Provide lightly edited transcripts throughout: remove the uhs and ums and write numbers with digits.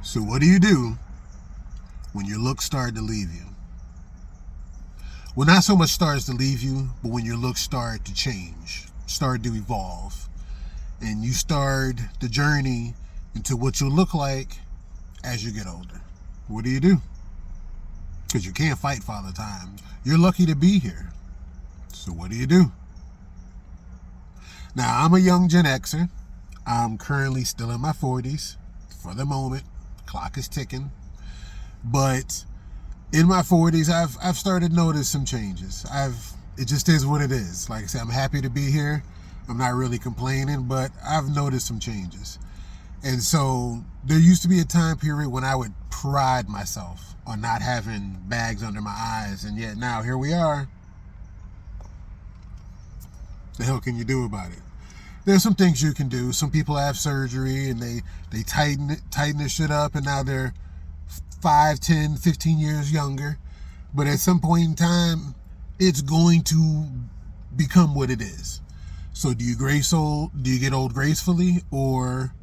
So what do you do when your looks start to leave you? Well, not so much starts to leave you, but when your looks start to change, start to evolve, and you start the journey into what you'll look like as you get older. What do you do? Because you can't fight Father Time. You're lucky to be here. So what do you do? Now, I'm a young Gen Xer. I'm currently still in my 40s for the moment. Clock is ticking. But in my 40s, I've started to notice some changes. It just is what it is. Like I said, I'm happy to be here. I'm not really complaining, but I've noticed some changes. And so there used to be a time period when I would pride myself on not having bags under my eyes, and yet now here we are. The hell can you do about it? There's some things you can do. Some people have surgery and they tighten this shit up, and now they're 5, 10, 15 years younger. But at some point in time, it's going to become what it is. So do you get old gracefully, or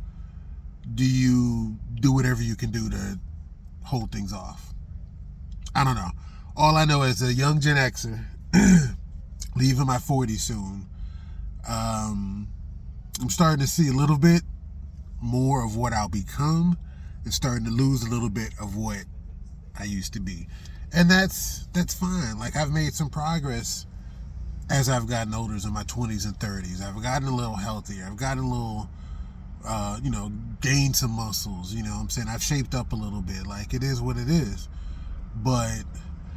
do you do whatever you can do to hold things off? I don't know. All I know is a young Gen Xer, leaving my 40s soon, I'm starting to see a little bit more of what I'll become and starting to lose a little bit of what I used to be. And that's fine. Like, I've made some progress as I've gotten older, in my 20s and 30s. I've gotten a little healthier. I've gotten a little, gained some muscles. You know what I'm saying? I've shaped up a little bit. Like, it is what it is. But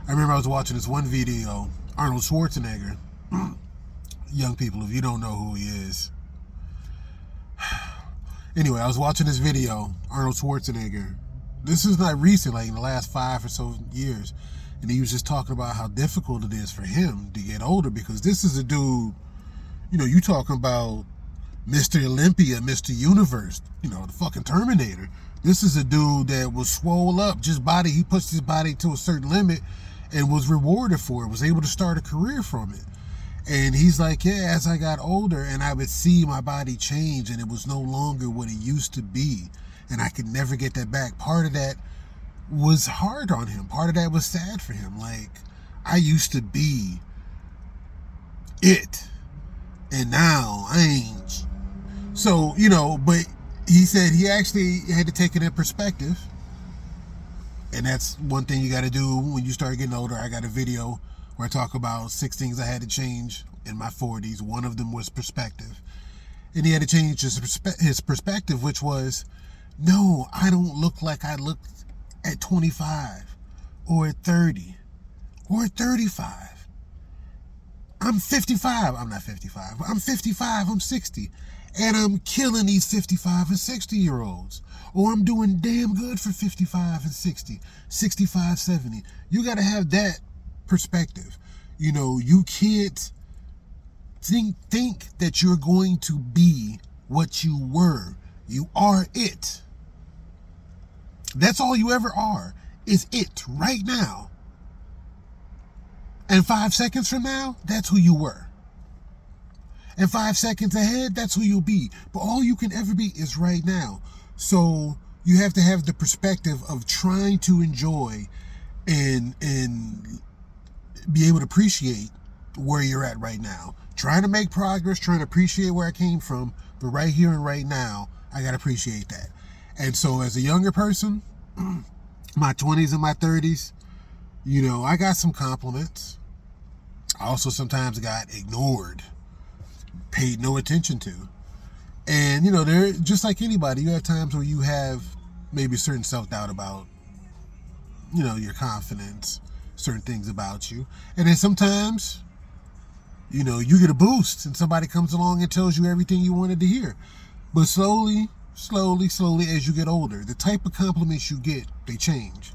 I remember I was watching this one video, Arnold Schwarzenegger. Young people, if you don't know who he is. Anyway, I was watching this video, Arnold Schwarzenegger. This is not recent, like in the last 5 or so years. And he was just talking about how difficult it is for him to get older, because this is a dude, you talking about Mr. Olympia, Mr. Universe, the fucking Terminator. This is a dude that was swole up, he pushed his body to a certain limit and was rewarded for it, was able to start a career from it. And he's like, yeah, as I got older and I would see my body change and it was no longer what it used to be, and I could never get that back. Part of that was hard on him. Part of that was sad for him. Like, I used to be it, and now I ain't. So, but he said he actually had to take it in perspective. And that's one thing you got to do when you start getting older. I got a video where I talk about 6 things I had to change in my 40s. One of them was perspective. And he had to change his perspective, which was, no, I don't look like I looked at 25 or at 30 or at 35. I'm 55. I'm not 55. I'm 55. I'm 60. And I'm killing these 55 and 60-year-olds. Or I'm doing damn good for 55 and 60, 65, 70. You got to have that perspective. You can't think that you're going to be what you were. You are it. That's all you ever are, is it right now. And 5 seconds from now, that's who you were. And 5 seconds ahead, that's who you'll be. But all you can ever be is right now. So you have to have the perspective of trying to enjoy and be able to appreciate where you're at right now. Trying to make progress, trying to appreciate where I came from, but right here and right now, I got to appreciate that. And so as a younger person, my 20s and my 30s, I got some compliments. I also sometimes got ignored, paid no attention to. And, they're just like anybody. You have times where you have maybe certain self-doubt about, your confidence, certain things about you. And then sometimes, you get a boost and somebody comes along and tells you everything you wanted to hear. But slowly, as you get older, the type of compliments you get, they change.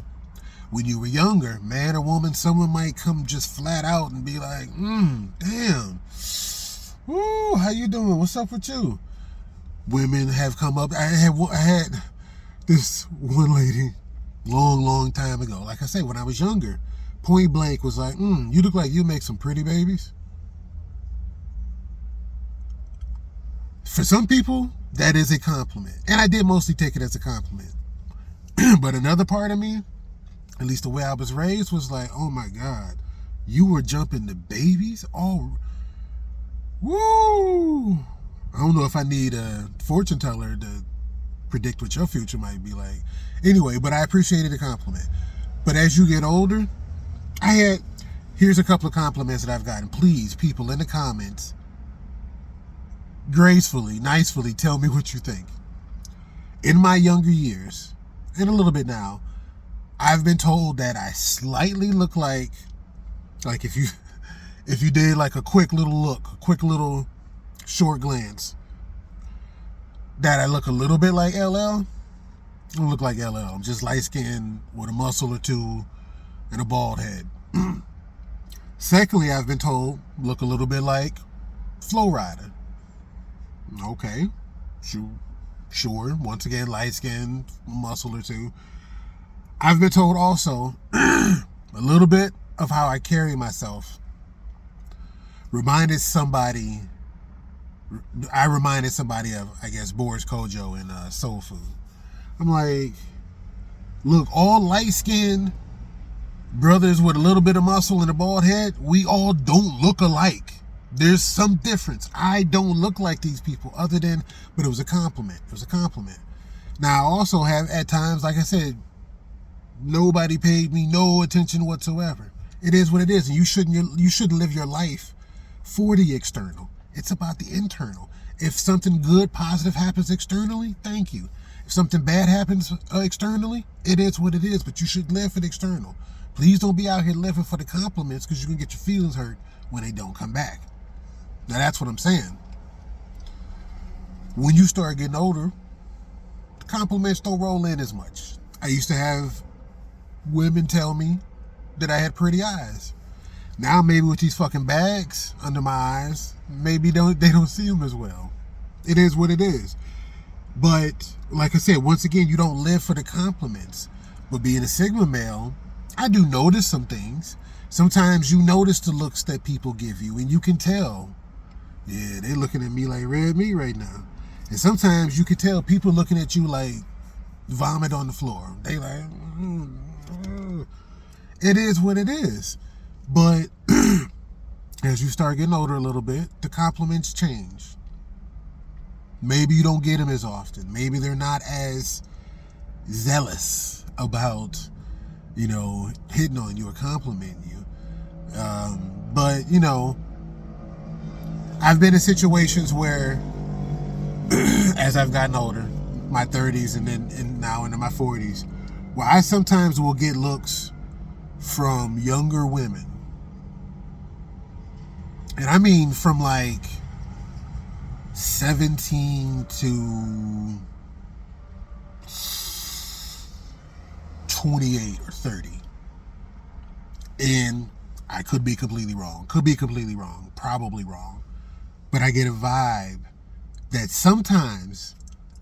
When you were younger, man or woman, someone might come just flat out and be like, damn, woo, how you doing? What's up with you? Women have come up. I had this one lady long time ago. Like I said, when I was younger, point blank was like, you look like you make some pretty babies. For some people, that is a compliment. And I did mostly take it as a compliment. But another part of me, at least the way I was raised, was like, oh my God, you were jumping the babies? Oh, woo! I don't know if I need a fortune teller to predict what your future might be like. Anyway, but I appreciated the compliment. But as you get older, here's a couple of compliments that I've gotten. Please, people in the comments, gracefully, nicely tell me what you think. In my younger years, and a little bit now, I've been told that I slightly look like if you did like a quick little short glance, that I look a little bit like LL. I don't look like LL. I'm just light skinned with a muscle or two and a bald head. Secondly, I've been told look a little bit like Flow Rider. Okay, sure. Once again, light skinned, muscle or two. I've been told also a little bit of how I carry myself reminded somebody of, I guess, Boris Kojo in Soul Food. I'm like, look, all light-skinned brothers with a little bit of muscle and a bald head, we all don't look alike. There's some difference. I don't look like these people but it was a compliment. It was a compliment. Now, I also have, at times, like I said, nobody paid me no attention whatsoever. It is what it is, and you shouldn't live your life for the external. It's about the internal. If something good, positive happens externally, thank you. If something bad happens externally, it is what it is, but you should live for the external. Please don't be out here living for the compliments, because you can get your feelings hurt when they don't come back. Now, that's what I'm saying. When you start getting older, compliments don't roll in as much. I used to have women tell me that I had pretty eyes. Now, maybe with these fucking bags under my eyes, maybe they don't see them as well. It is what it is. But, like I said, once again, you don't live for the compliments. But being a Sigma male, I do notice some things. Sometimes you notice the looks that people give you, and you can tell, yeah, they're looking at me like red meat right now. And sometimes you can tell people looking at you like vomit on the floor. They like, It is what it is. But as you start getting older a little bit, the compliments change. Maybe you don't get them as often. Maybe they're not as zealous about, hitting on you or complimenting you. But, I've been in situations where, as I've gotten older, my 30s and now into my 40s, where I sometimes will get looks from younger women. And I mean from like 17 to 28 or 30. And I could be completely wrong. Probably wrong. But I get a vibe that sometimes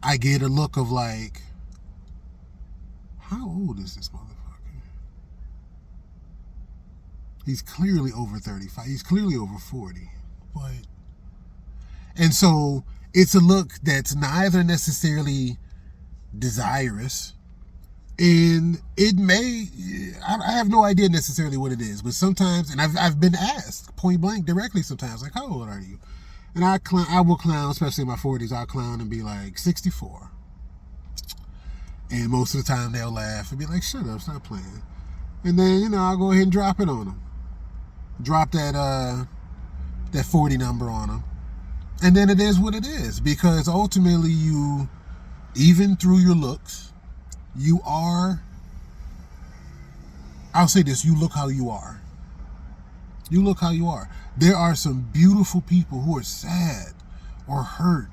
I get a look of like, how old is this motherfucker? He's clearly over 35. He's clearly over 40. And so it's a look that's neither necessarily desirous, and it may, I have no idea necessarily what it is, but sometimes, and I've been asked point blank directly sometimes, like, how old are you? And I will clown, especially in my 40s, I'll clown and be like 64. And most of the time they'll laugh and be like, shut up, stop playing. And then, I'll go ahead and drop it on them. Drop that 40 number on them. And then it is what it is, because ultimately you, even through your looks, you are, I'll say this, you look how you are. You look how you are. There are some beautiful people who are sad or hurt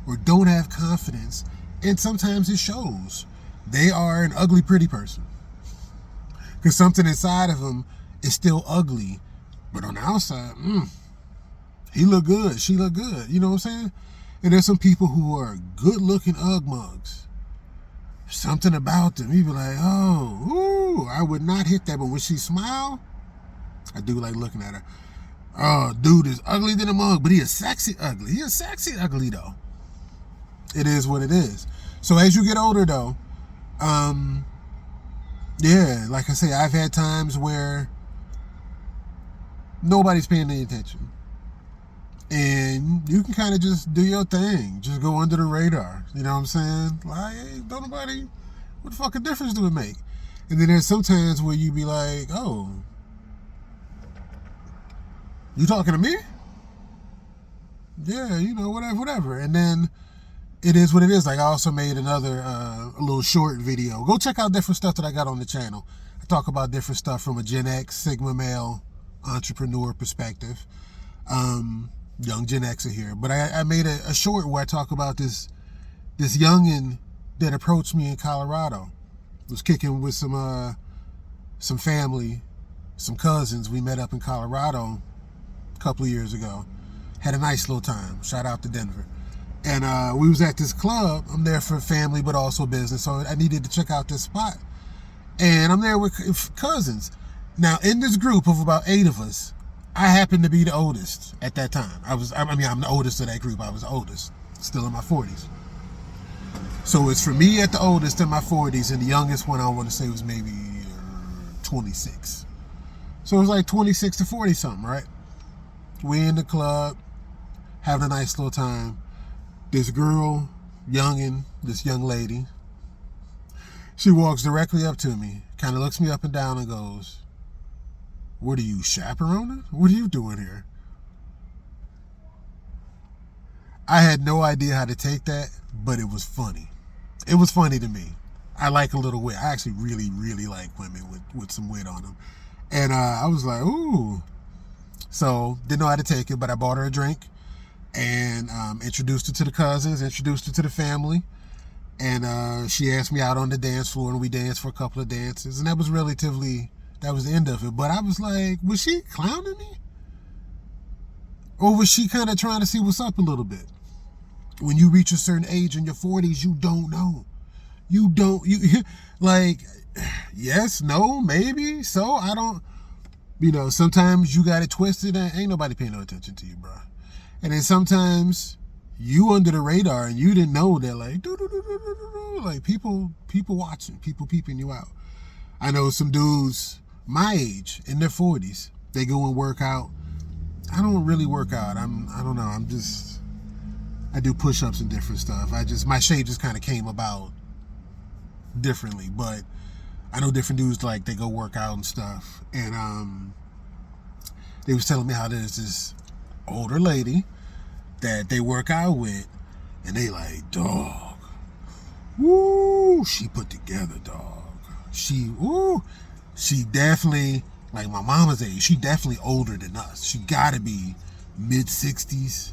or don't have confidence, and sometimes it shows. They are an ugly, pretty person. Because something inside of them is still ugly, but on the outside, he look good, she look good. You know what I'm saying? And there's some people who are good-looking ugg mugs. Something about them, you be like, oh, I would not hit that, but when she smile, I do like looking at her. Oh, dude is ugly than a mug, but he is sexy ugly. He is sexy ugly, though. It is what it is. So as you get older, though, Yeah, like I say, I've had times where nobody's paying any attention. And you can kind of just do your thing. Just go under the radar. You know what I'm saying? Like, hey, don't nobody, what the fucking difference do it make? And then there's sometimes where you be like, oh, you talking to me? Yeah, you know, whatever. And then it is what it is. Like, I also made another, a little short video. Go check out different stuff that I got on the channel. I talk about different stuff from a Gen X, Sigma male, entrepreneur perspective. Young Gen Xer here. But I made a short where I talk about this youngin' that approached me in Colorado. Was kicking with some family, some cousins. We met up in Colorado a couple of years ago. Had a nice little time. Shout out to Denver. And we was at this club. I'm there for family, but also business. So I needed to check out this spot. And I'm there with cousins. Now, in this group of about 8 of us, I happened to be the oldest at that time. I'm the oldest of that group. I was the oldest, still in my 40s. So it's for me at the oldest in my 40s, and the youngest one I want to say was maybe 26. So it was like 26 to 40 something, right? We in the club, having a nice little time. This girl, this young lady, she walks directly up to me, kind of looks me up and down and goes, "What are you, chaperoning? What are you doing here?" I had no idea how to take that, but it was funny. It was funny to me. I like a little wit. I actually really, really like women with some wit on them. And I was like, ooh. So, didn't know how to take it, but I bought her a drink and introduced her to the cousins, introduced her to the family. And she asked me out on the dance floor, and we danced for a couple of dances. And that was the end of it. But I was like, was she clowning me? Or was she kind of trying to see what's up a little bit? When you reach a certain age in your 40s, you don't know. You like, yes, no, maybe. So I don't, sometimes you got it twisted and ain't nobody paying no attention to you, bro. And then sometimes you under the radar and you didn't know that, like people watching, people peeping you out. I know some dudes my age in their 40s, they go and work out. I don't really work out. I don't know. I do push-ups and different stuff. My shape just kind of came about differently. But I know different dudes, like, they go work out and stuff. And they was telling me how there's this older lady that they work out with, and they like, dog, woo, she put together, dog. She definitely, like my mama's age, she definitely older than us. She gotta be mid-60s,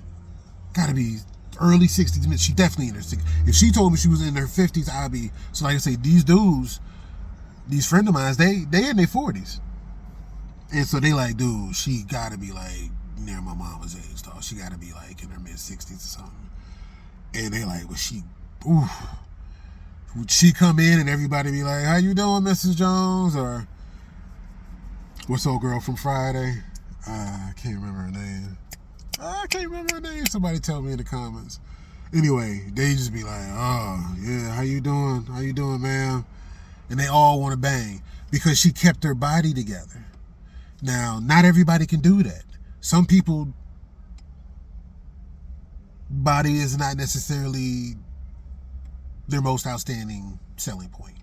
gotta be early 60s, she definitely in her 60s. If she told me she was in her 50s, I'd be, so like I say, these dudes, these friends of mine, they in their 40s. And so they like, dude, she gotta be like near my mama's age, dog. She gotta be like in her mid-60s or something. And they like, would she come in and everybody be like, how you doing, Mrs. Jones? Or what's old girl from Friday? I can't remember her name. Somebody tell me in the comments. Anyway, they just be like, oh, yeah, how you doing? How you doing, ma'am? And they all want to bang because she kept her body together. Now, not everybody can do that. Some people, body is not necessarily their most outstanding selling point.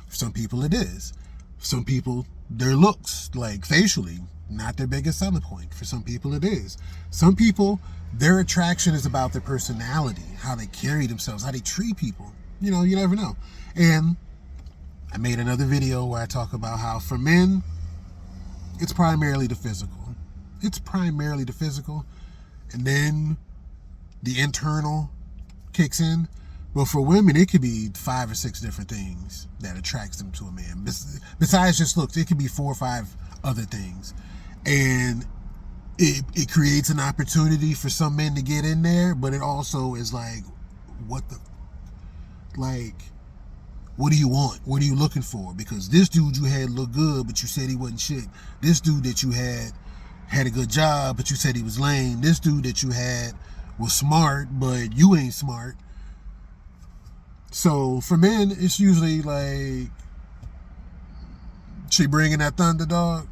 For some people, it is. For some people, their looks, like facially, not their biggest selling point. For some people, it is. Some people, their attraction is about their personality, how they carry themselves, how they treat people. You never know. And I made another video where I talk about how for men, it's primarily the physical. And then the internal kicks in. But for women, it could be 5 or 6 different things that attracts them to a man. Besides just looks, it could be 4 or 5 other things. And it creates an opportunity for some men to get in there, but it also is like, what do you want? What are you looking for? Because this dude you had looked good, but you said he wasn't shit. This dude that you had a good job, but you said he was lame. This dude that you had was smart, but you ain't smart. So for men, it's usually like She bringing that thunder, dog?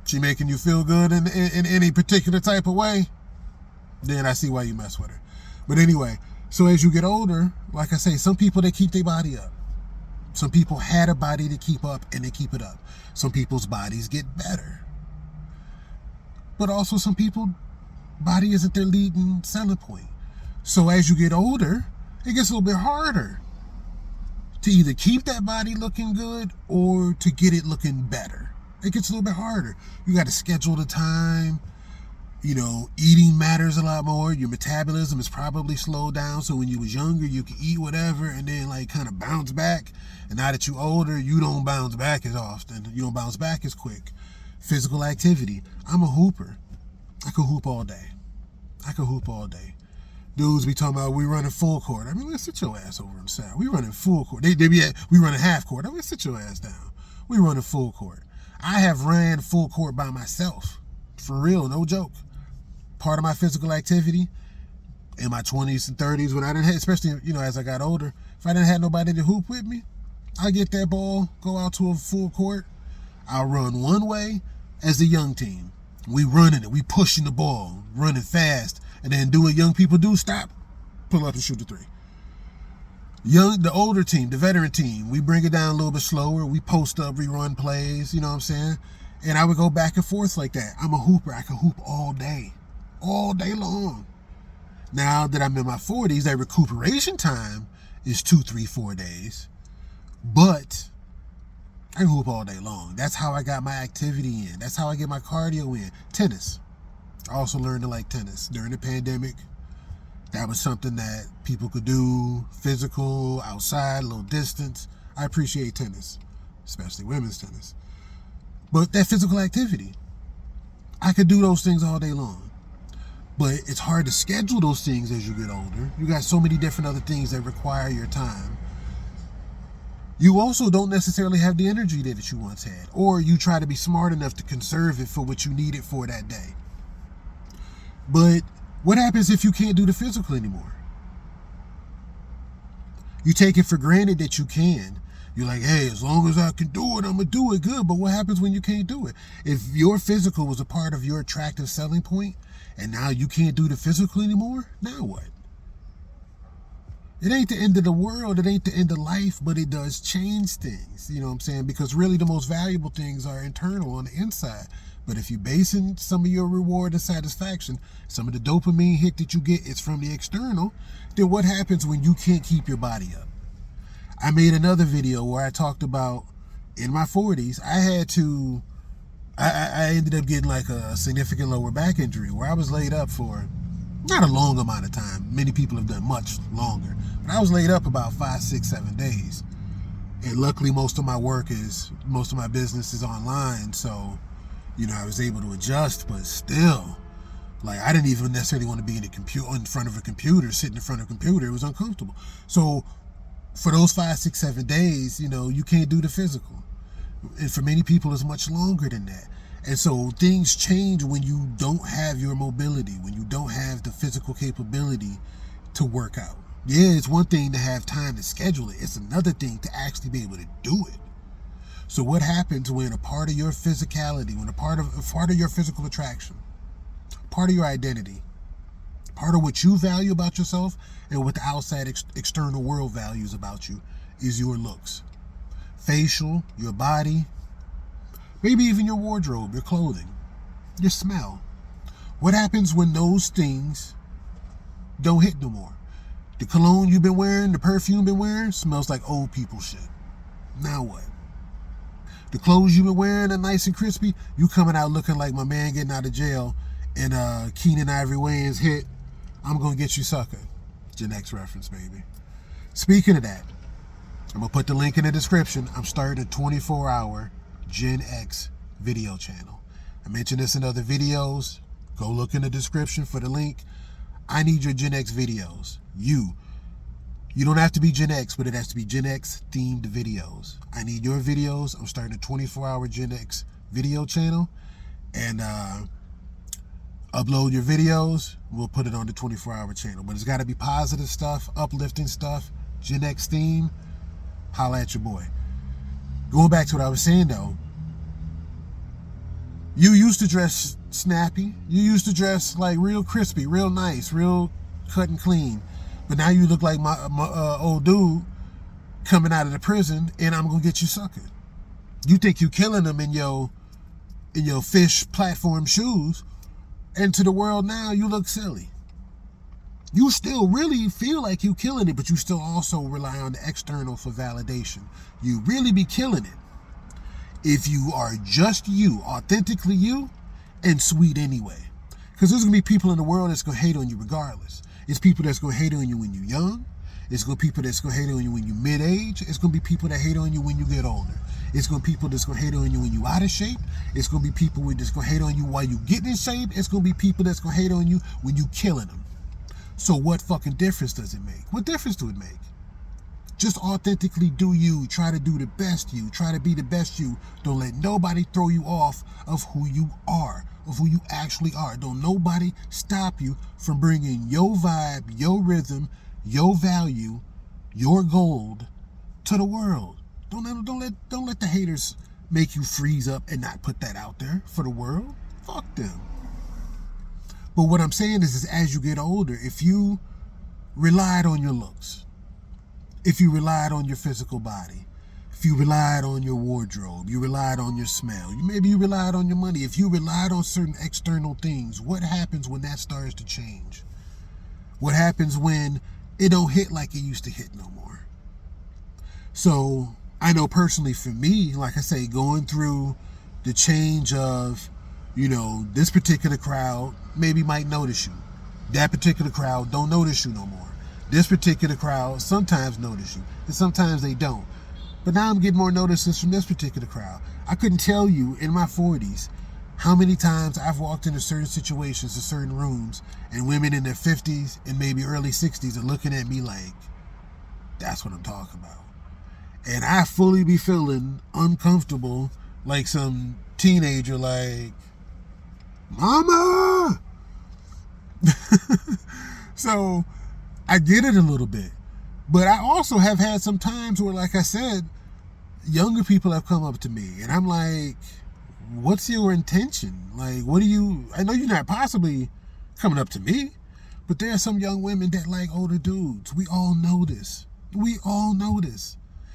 She making you feel good in any particular type of way? Then I see why you mess with her. But anyway, so as you get older, like I say, some people, they keep their body up. Some people had a body to keep up and they keep it up. Some people's bodies get better. But also some people, body isn't their leading selling point. So as you get older, it gets a little bit harder to either keep that body looking good or to get it looking better. It gets a little bit harder. You got to schedule the time. You know, eating matters a lot more. Your metabolism is probably slowed down. So when you was younger, you could eat whatever and then like kind of bounce back. And now that you're older, you don't bounce back as often. You don't bounce back as quick. Physical activity. I'm a hooper. I could hoop all day. Dudes be talking about we running full court. I mean, let's sit your ass over on the side. We running full court. We running half court. I mean, sit your ass down. We running full court. I have ran full court by myself. For real, no joke. Part of my physical activity in my 20s and 30s when I didn't have, especially, you know, as I got older, if I didn't have nobody to hoop with me, I get that ball, go out to a full court. I'll run one way as the young team. We running it. We pushing the ball, running fast, and then do what young people do, stop, pull up and shoot the three. The older team, the veteran team, we bring it down a little bit slower. We post up, rerun plays, you know what I'm saying? And I would go back and forth like that. I'm a hooper. I can hoop all day long. Now that I'm in my 40s, that recuperation time is 2, 3, 4 days. But I can hoop all day long. That's how I got my activity in. That's how I get my cardio in. Tennis. I also learned to like tennis during the pandemic. That was something that people could do, physical, outside, a little distance. I appreciate tennis, especially women's tennis. But that physical activity, I could do those things all day long. But it's hard to schedule those things as you get older. You got so many different other things that require your time. You also don't necessarily have the energy that you once had, or you try to be smart enough to conserve it for what you need it for that day. But what happens if you can't do the physical anymore? You take it for granted that you can. You're like, hey, as long as I can do it, I'm going to do it good. But what happens when you can't do it? If your physical was a part of your attractive selling point, and now you can't do the physical anymore, now what? It ain't the end of the world, it ain't the end of life, but it does change things, you know what I'm saying? Because really the most valuable things are internal on the inside. But if you're basing some of your reward and satisfaction, some of the dopamine hit that you get is from the external, then what happens when you can't keep your body up? I made another video where I talked about in my 40s, I ended up getting like a significant lower back injury where I was laid up for not a long amount of time. Many people have done much longer. But I was laid up about 5, 6, 7 days. And luckily most of my business is online. So, you know, I was able to adjust, but still, like I didn't even necessarily want to be in front of a computer, sitting in front of a computer. It was uncomfortable. So for those 5, 6, 7 days, you know, you can't do the physical. And for many people, it's much longer than that. And so things change when you don't have your mobility, when you don't have the physical capability to work out. Yeah, it's one thing to have time to schedule it. It's another thing to actually be able to do it. So what happens when a part of your physicality, when a part of your physical attraction, part of your identity, part of what you value about yourself and what the outside external world values about you is your looks? Facial, your body, maybe even your wardrobe, your clothing, your smell. What happens when those things don't hit no more? The cologne you've been wearing, the perfume you've been wearing, smells like old people shit. Now what? The clothes you've been wearing are nice and crispy. You coming out looking like my man getting out of jail in Keenan Ivory Wayans' hit, I'm Gonna Get You Sucker. GenX reference, baby. Speaking of that, I'm going to put the link in the description. I'm starting a 24-hour Gen X video channel. I mentioned this in other videos. Go look in the description for the link. I need your Gen X videos. You don't have to be Gen X, but it has to be Gen X-themed videos. I need your videos. I'm starting a 24-hour Gen X video channel. And upload your videos. We'll put it on the 24-hour channel. But it's got to be positive stuff, uplifting stuff, Gen X theme. Holla at your boy. Going back to what I was saying though, you used to dress snappy. You used to dress like real crispy, real nice, real cut and clean. But now you look like my old dude coming out of the prison, and I'm gonna get you sucking. You think you killing them in your fish platform shoes, and to the world now you look silly. You still really feel like you killing it, but you still also rely on the external for validation. You really be killing it if you are just you, authentically you, and sweet anyway. Because there's going to be people in the world that's going to hate on you regardless. It's people that's going to hate on you when you're young. It's going to be people that's going to hate on you when you're mid-age. It's going to be people that hate on you when you get older. It's going to be people that's going to hate on you when you're out of shape. It's going to be people that's going to hate on you while you get in shape. It's going to be people that's going to hate on you when you killing them. So what fucking difference does it make? What difference do it make? Just authentically do you. Try to do the best you. Try to be the best you. Don't let nobody throw you off of who you are, of who you actually are. Don't nobody stop you from bringing your vibe, your rhythm, your value, your gold to the world. Don't let the haters make you freeze up and not put that out there for the world. Fuck them. But what I'm saying is as you get older, if you relied on your looks, if you relied on your physical body, if you relied on your wardrobe, you relied on your smell, maybe you relied on your money, if you relied on certain external things, what happens when that starts to change? What happens when it don't hit like it used to hit no more? So I know personally for me, like I say, going through the change of, this particular crowd maybe might notice you. That particular crowd don't notice you no more. This particular crowd sometimes notice you, and sometimes they don't. But now I'm getting more notices from this particular crowd. I couldn't tell you in my 40s how many times I've walked into certain situations, in certain rooms, and women in their 50s and maybe early 60s are looking at me like, that's what I'm talking about. And I fully be feeling uncomfortable like some teenager, like, Mama! So I get it a little bit. But I also have had some times where, like I said, younger people have come up to me and I'm like, what's your intention? Like, I know you're not possibly coming up to me, but there are some young women that like older dudes. We all know this.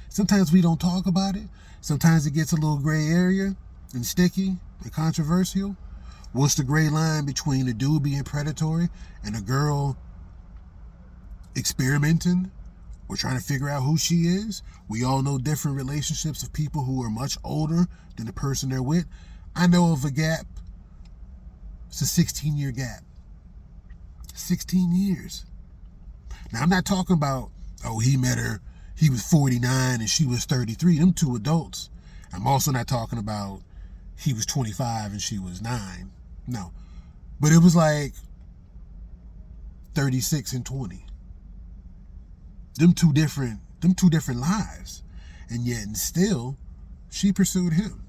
Sometimes we don't talk about it. Sometimes it gets a little gray area and sticky and controversial. What's the gray line between a dude being predatory and a girl experimenting or trying to figure out who she is? We all know different relationships of people who are much older than the person they're with. I know of a gap. It's a 16-year gap. 16 years. Now, I'm not talking about, he met her, he was 49 and she was 33. Them two adults. I'm also not talking about he was 25 and she was 9. No. But it was like 36 and 20. Them two different lives. And yet and still she pursued him.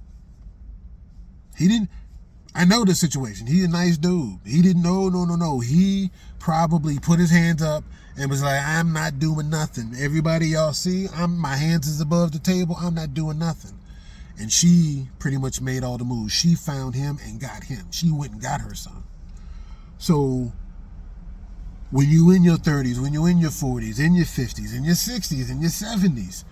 I know the situation. He's a nice dude. He didn't know, no. He probably put his hands up and was like, I'm not doing nothing. Everybody y'all see, my hands is above the table. I'm not doing nothing. And she pretty much made all the moves. She found him and got him. She went and got her son. So when you in your 30s, when you're in your 40s, in your 50s, in your 60s, in your 70s,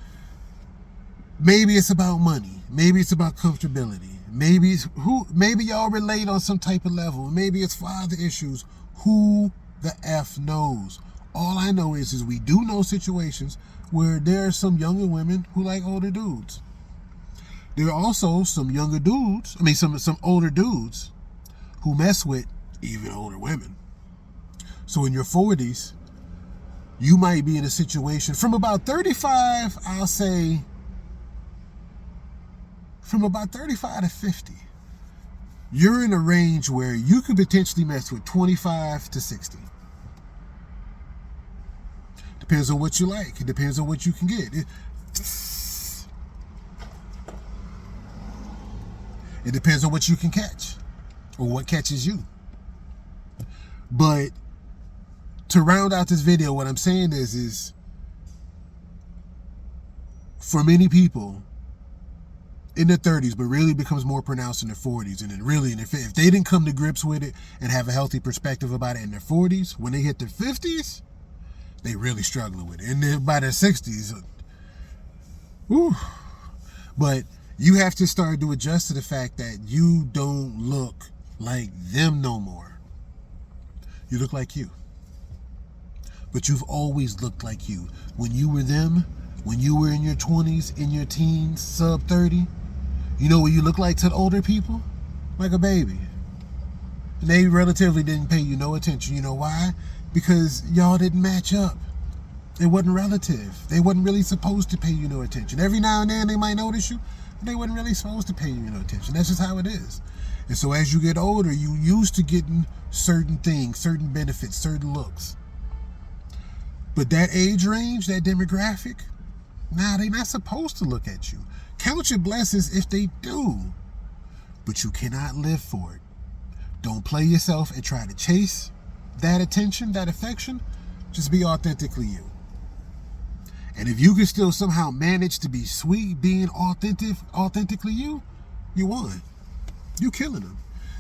maybe it's about money. Maybe it's about comfortability. Maybe y'all relate on some type of level. Maybe it's father issues. Who the F knows? All I know is we do know situations where there are some younger women who like older dudes. There are also some younger dudes, some older dudes who mess with even older women. So in your 40s, you might be in a situation from about 35, I'll say, from about 35 to 50, you're in a range where you could potentially mess with 25 to 60. Depends on what you like. It depends on what you can get. It depends on what you can catch or what catches you. But to round out this video, what I'm saying is for many people, in their 30s, but really becomes more pronounced in their 40s. And then really, and if they didn't come to grips with it and have a healthy perspective about it in their 40s, when they hit their 50s, they really struggling with it. And then by their 60s, whew. But you have to start to adjust to the fact that you don't look like them no more. You look like you. But you've always looked like you. When you were them, when you were in your 20s, in your teens, sub 30, you know what you look like to the older people? Like a baby. And they relatively didn't pay you no attention. You know why? Because y'all didn't match up. It wasn't relative. They wasn't really supposed to pay you no attention. Every now and then they might notice you, but they wasn't really supposed to pay you no attention. That's just how it is. And so as you get older, you used to getting certain things, certain benefits, certain looks. But that age range, that demographic, nah, they're not supposed to look at you. Count your blessings if they do, but you cannot live for it. Don't play yourself and try to chase that attention, that affection. Just be authentically you. And if you can still somehow manage to be sweet, being authentically you, you won. You killing them.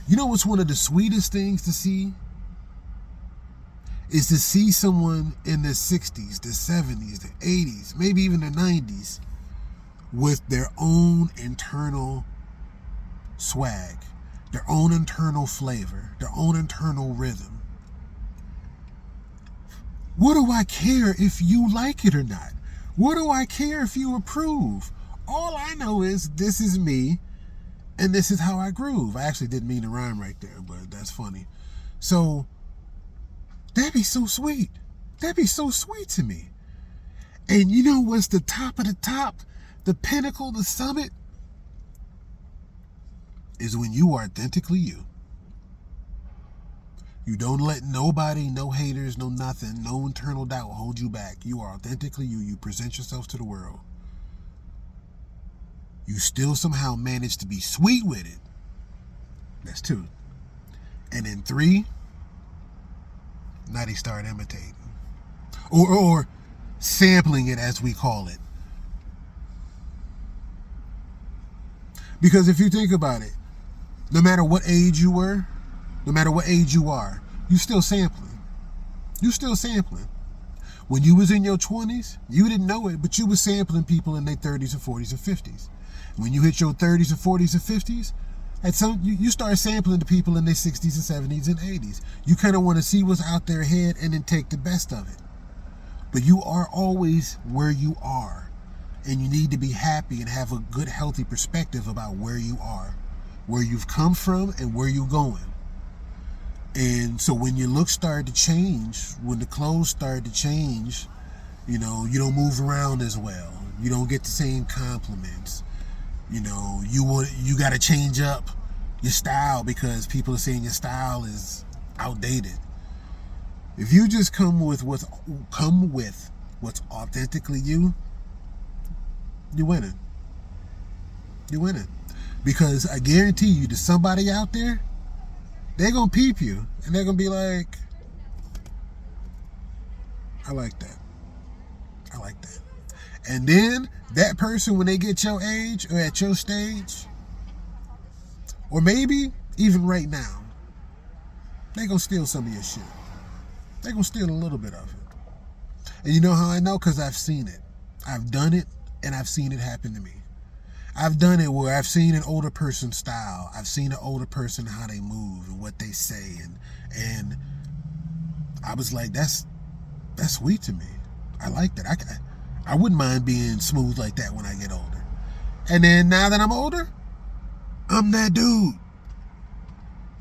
You know what's one of the sweetest things to see? Is to see someone in their 60s, their 70s, their 80s, maybe even their 90s, with their own internal swag, their own internal flavor, their own internal rhythm. What do I care if you like it or not? What do I care if you approve? All I know is this is me, and this is how I groove. I actually didn't mean to rhyme right there, but that's funny. So, that'd be so sweet. That'd be so sweet to me. And you know what's the top of the top? The pinnacle, the summit? Is when you are authentically you. You don't let nobody, no haters, no nothing, no internal doubt hold you back. You are authentically you. You present yourself to the world. You still somehow manage to be sweet with it. That's 2. And then 3, now they start imitating. Or sampling it, as we call it. Because if you think about it, no matter what age you were, no matter what age you are, you still sampling. You still sampling. When you was in your 20s, you didn't know it, but you was sampling people in their 30s or 40s or 50s. When you hit your 30s or 40s or 50s, you start sampling the people in their 60s and 70s and 80s. You kind of want to see what's out there ahead and then take the best of it. But you are always where you are. And you need to be happy and have a good, healthy perspective about where you are, where you've come from and where you're going. And so when your looks start to change, when the clothes start to change, you know, you don't move around as well. You don't get the same compliments. You know, you got to change up your style because people are saying your style is outdated. If you just come with what's authentically you, you're winning. You're winning. Because I guarantee you, there's somebody out there, they're going to peep you. And they're going to be like, I like that. I like that. And then that person, when they get your age or at your stage, or maybe even right now, they're going to steal some of your shit. They're going to steal a little bit of it. And you know how I know? Because I've seen it. I've done it, and I've seen it happen to me. I've done it where I've seen an older person's style. I've seen an older person, how they move and what they say. And I was like, that's sweet to me. I like that. I wouldn't mind being smooth like that when I get older. And then now that I'm older, I'm that dude.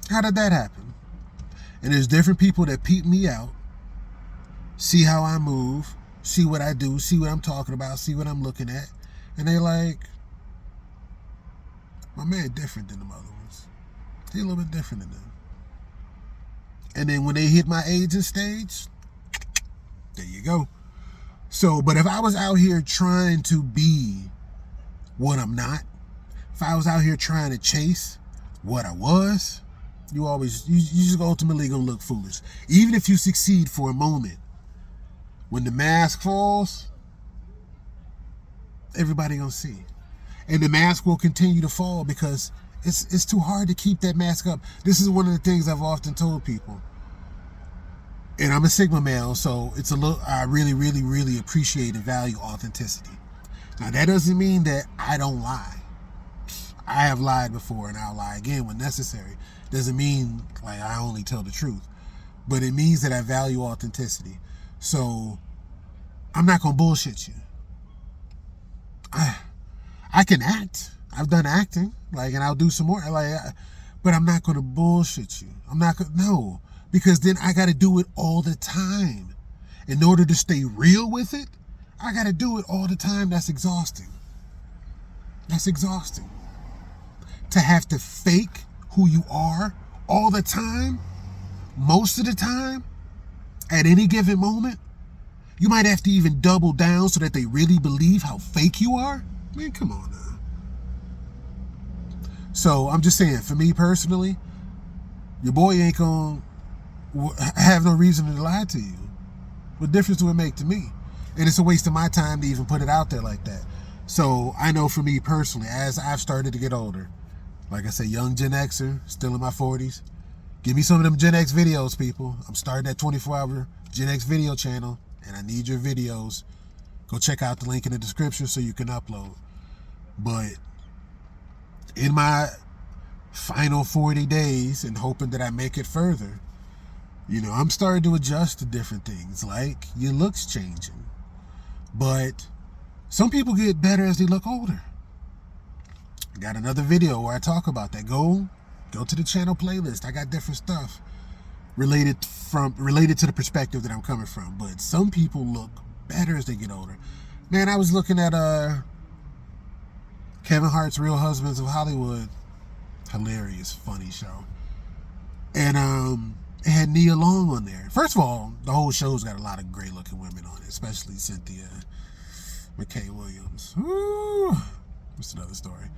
How did that happen? And there's different people that peep me out, see how I move, see what I do, see what I'm talking about, see what I'm looking at. And they're like, my man different than the other ones. He a little bit different than them. And then when they hit my age and stage, there you go. So, but if I was out here trying to be what I'm not, if I was out here trying to chase what I was, you just ultimately gonna look foolish. Even if you succeed for a moment, when the mask falls, everybody gonna see. And the mask will continue to fall because it's too hard to keep that mask up. This is one of the things I've often told people. And I'm a Sigma male, so it's a little, I really, really, really appreciate and value authenticity. Now, that doesn't mean that I don't lie. I have lied before and I'll lie again when necessary. Doesn't mean like I only tell the truth. But it means that I value authenticity. So I'm not going to bullshit you. I can act. I've done acting, like, and I'll do some more, like, but I'm not going to bullshit you. I'm not going to, no, because then I got to do it all the time. In order to stay real with it, I got to do it all the time. That's exhausting. That's exhausting. To have to fake who you are all the time, most of the time, at any given moment, you might have to even double down so that they really believe how fake you are. Man, come on now. So I'm just saying, for me personally, your boy ain't gonna have no reason to lie to you. What difference do it make to me? And it's a waste of my time to even put it out there like that. So I know for me personally, as I've started to get older, like I say, young Gen Xer, still in my 40s, give me some of them Gen X videos, people. I'm starting that 24-hour Gen X video channel, and I need your videos. Go check out the link in the description so you can upload. But in my final 40 days and hoping that I make it further, you know, I'm starting to adjust to different things, like your looks changing. But some people get better as they look older. I got another video where I talk about that. Go to the channel playlist. I got different stuff related to the perspective that I'm coming from. But some people look better as they get older. Man, I was looking at Kevin Hart's Real Husbands of Hollywood. Hilarious, funny show. And it had Nia Long on there. First of all, the whole show's got a lot of great looking women on it, especially Cynthia McKay Williams. Ooh, that's another story.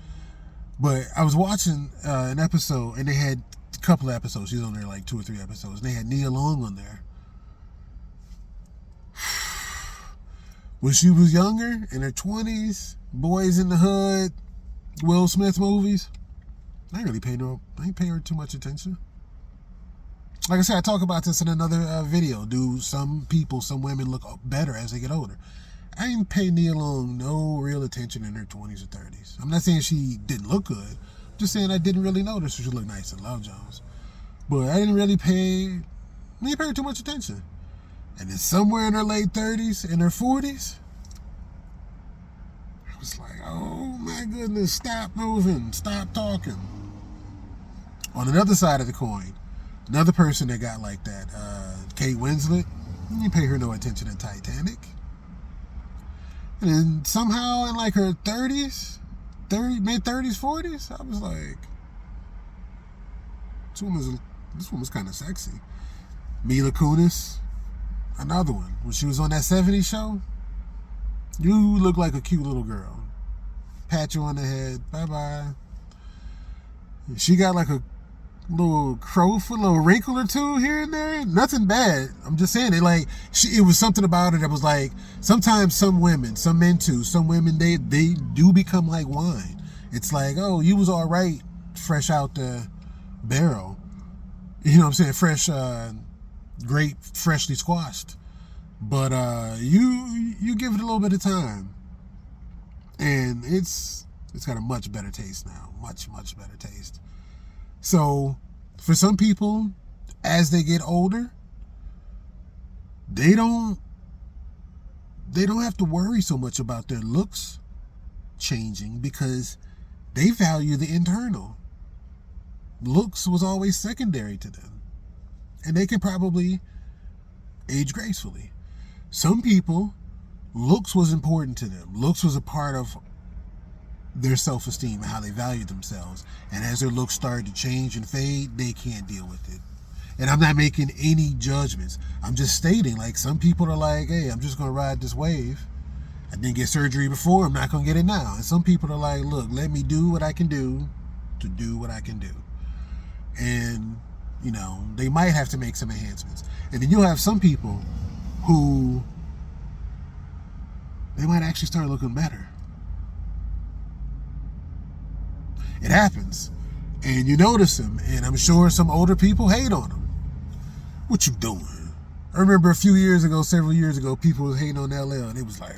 But I was watching an episode, and they had a couple of episodes. She was on there like 2 or 3 episodes. And they had Nia Long on there. When she was younger, in her 20s, Boys in the Hood, Will Smith movies, I ain't pay her too much attention. Like I said, I talk about this in another video. Do some women look better as they get older? I ain't pay Nia Long no real attention in her 20s or 30s. I'm not saying she didn't look good. I'm just saying I didn't really notice she looked nice in Love Jones. But I didn't pay her too much attention. And then somewhere in her late 30s, in her 40s, I was like, oh my goodness, stop moving, stop talking. On another side of the coin, another person that got like that, Kate Winslet, you didn't pay her no attention in Titanic. And then somehow in like her 30s, mid-30s, 40s, I was like, this woman's kind of sexy. Mila Kunis, another one. When she was on that 70s show, you look like a cute little girl. Pat you on the head, bye-bye. She got like a little crowfoot, little wrinkle or two here and there. Nothing bad. I'm just saying it was something about her that was like, sometimes some women, some men too, some women, they do become like wine. It's like, oh, you was all right fresh out the barrel. You know what I'm saying? Fresh, grape, freshly squashed. But you give it a little bit of time, and it's got a much better taste now. Much, much better taste. So, for some people, as they get older, they don't have to worry so much about their looks changing because they value the internal. Looks was always secondary to them. And they can probably age gracefully. Some people, looks was important to them. Looks was a part of their self-esteem and how they valued themselves. And as their looks started to change and fade, they can't deal with it. And I'm not making any judgments. I'm just stating, like, some people are like, hey, I'm just going to ride this wave. I didn't get surgery before, I'm not going to get it now. And some people are like, look, let me do what I can do to do what I can do. And, you know, they might have to make some enhancements. And then you'll have some people who, they might actually start looking better. It happens. And you notice them. And I'm sure some older people hate on them. What you doing? I remember several years ago, people was hating on LL. They was like,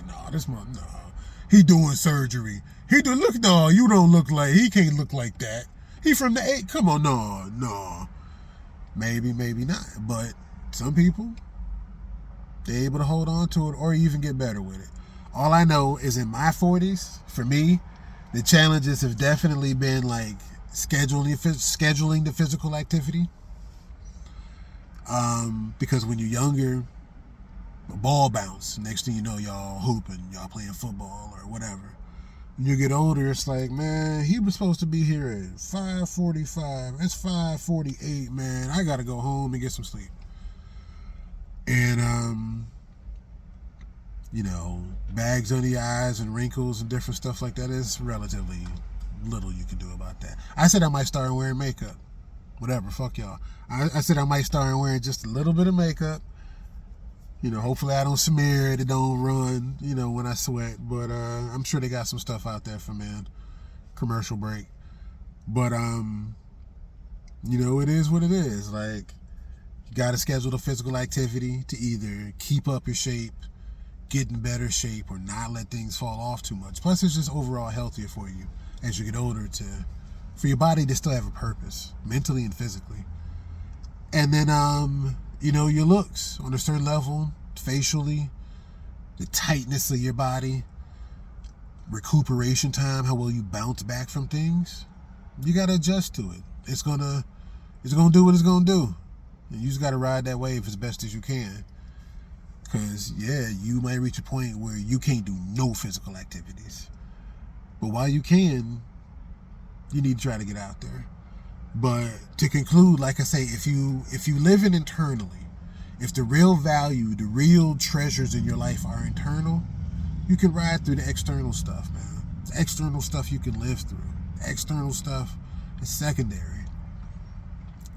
he doing surgery. You don't look like, he can't look like that. He from the 8, come on, no. Maybe not. But some people, they're able to hold on to it or even get better with it. All I know is in my 40s, for me, the challenges have definitely been like scheduling the physical activity. Because when you're younger, a ball bounce. Next thing you know, y'all hooping, y'all playing football or whatever. When you get older, it's like, man, he was supposed to be here at 5:45. It's 5:48, man. I gotta go home and get some sleep. And bags under your eyes and wrinkles and different stuff like that is relatively little you can do about that. I said I might start wearing makeup. Whatever, fuck y'all. I said I might start wearing just a little bit of makeup. Hopefully I don't smear it don't run, when I sweat. But I'm sure they got some stuff out there for men. Commercial break. But, it is what it is. Like, you got to schedule the physical activity to either keep up your shape, get in better shape, or not let things fall off too much. Plus, it's just overall healthier for you as you get older for your body to still have a purpose, mentally and physically. And then, your looks on a certain level, facially, the tightness of your body, recuperation time, how well you bounce back from things, you got to adjust to it. It's gonna do what it's gonna do. And you just got to ride that wave as best as you can. Because, you might reach a point where you can't do no physical activities. But while you can, you need to try to get out there. But to conclude, like I say, if you live in internally, if the real value, the real treasures in your life are internal, you can ride through the external stuff, man. The external stuff you can live through. The external stuff is secondary.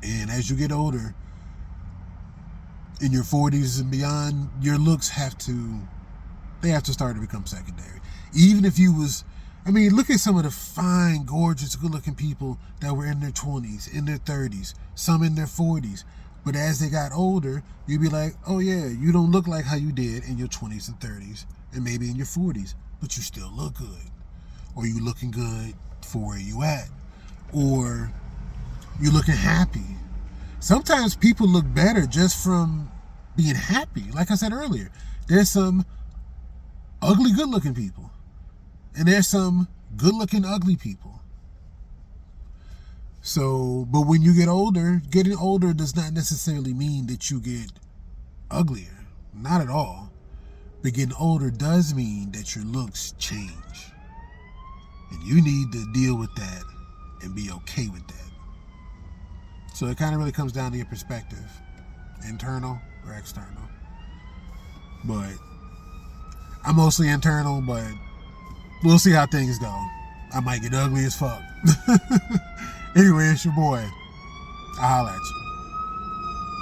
And as you get older, in your 40s and beyond, your looks have to start to become secondary. Even if you was, look at some of the fine, gorgeous, good-looking people that were in their 20s, in their 30s, some in their 40s. But as they got older, you'd be like, oh yeah, you don't look like how you did in your 20s and 30s, and maybe in your 40s, but you still look good. Or you looking good for where you at. Or you looking happy. Sometimes people look better just from being happy. Like I said earlier, there's some ugly, good-looking people. And there's some good-looking, ugly people. So, but when you get older, getting older does not necessarily mean that you get uglier. Not at all. But getting older does mean that your looks change. And you need to deal with that and be okay with that. So it kind of really comes down to your perspective. Internal or external. But I'm mostly internal, but we'll see how things go. I might get ugly as fuck. Anyway, it's your boy. I'll holla at you.